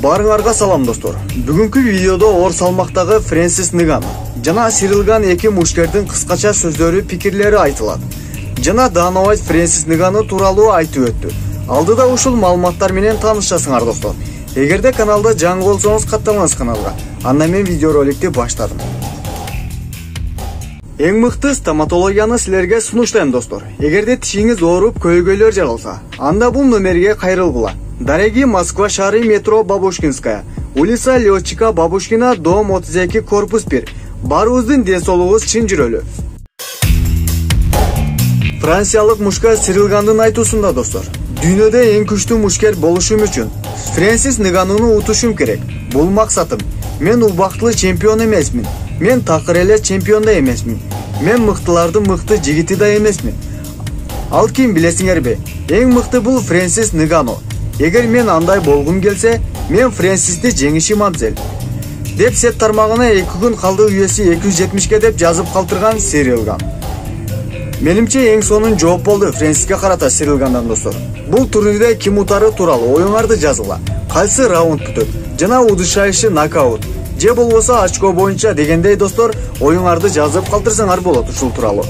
Барыңарга салам достор. Бүгүнкү видеодо оор салмактагы Фрэнсис Нганну жана Сирил Ган эки мушкердин кыскача сөздөрү, пикирлери айтылат. Жана Дана Уайт Фрэнсис Нганну тууралуу айтып өттү. Алдыда ушул маалыматтар менен таанышасыңар достор. Эгерде каналда жаңы болсоңуз катталыңыз каналга. Анда мен видеороликти баштадым. Эң мыкты стоматологияны силерге сунуштайм достор. Эгерде тишиңиз ооруп, көйгөйлөр жаралса, анда бул номерге кайрылгыла. Дороги Москва шаары, метро Бабушкинская, улица Летчика Бабушкина, дом 32, корпус 1. Баарыбыздын ден соолугубуз чын жүрөлү. Франциялык мушкер Сирил Гандын айтуусунда достор. Дүйнөдө эң күчтүү мушкер болушум үчүн Фрэнсис Нганнуну утушум керек. Бул максатым. Мен убактылуу чемпион эмесмин. Мен такыр эле чемпион да эмесмин. Мен мыктылардын мыкты жигити да эмесмин. Ал ким билесиңерби? Эң мыкты бул Фрэнсис Нганну. Эгер мен андай болгум келсе, мен Фрэнсисти жеңишим абзел. Деп сет тармагына 2 күн калды UFC 270ке деп жазып калтырган Сирил Ган. Менимче эң сонун жооп болду Фрэнсиске карата Сирил Гандан достор. Бул турнирде ким утары тууралуу оюңарды жазгыла. Кайсы раунд бүтөт жана удушающий нокаут же болбосо очко боюнча дегендей достор, оюңарды жазып калтырсаңар болот ушул тууралуу.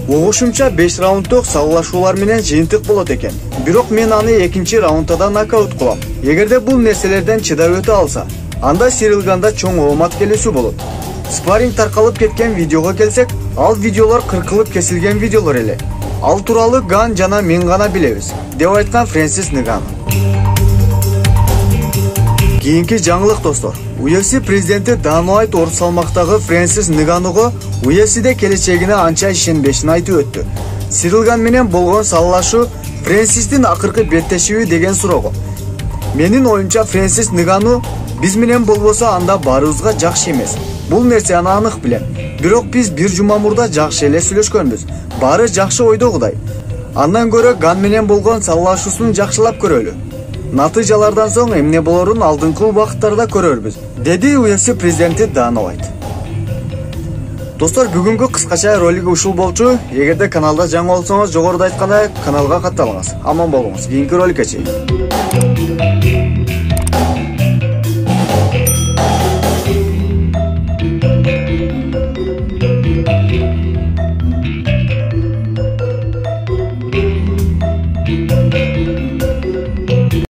Угушумча 5 раундтук салгылашуулар менен жыйынтык болот экен. Бирок мен аны 2-чи раундда нокаут кылам. Эгерде бул нерселерден чыдап өтө алса, анда Сирил Ганда чоң оомат келүүсү болот. Спарринг таркалып кеткен видеого келсек, ал видеолор кыркылып кесилген видеолор эле. Ал тууралуу Ган жана мен гана билебиз, деп айткан Фрэнсис Нганну. Кийинки жаңылык достор. UFC президенти Дана Уайт оор салмактагы Фрэнсис Нганнуго UFC'де келечегине анча ишенбешин айтып өттү. Сирил Ган менен болгон саллашуу Фрэнсистин акыркы беттешиби деген суроого. Менин оюмча Фрэнсис Нганну биз менен болбосо анда баарыбызга жакшы эмес. Бул нерсе аны анык билем. Бирок биз бир жума мурда жакшы эле сүйлөшкөнбүз. Баары жакшы ойдогудай. Андан көрө Ган менен болгон саллашуусун жакшылап көрөлү. Натыйжалардан соң эмне болорун алдыңкы убакыттарда көрөрбүз, деди UFC президенти Дана Уайт. Достор, бүгүнкү кыскача ролик ушул болчу. Эгерде каналда жаңы болсоңуз, жогоруда айткандай каналга катталыңыз. Аман болуңуз. Кийинки роликке чейин.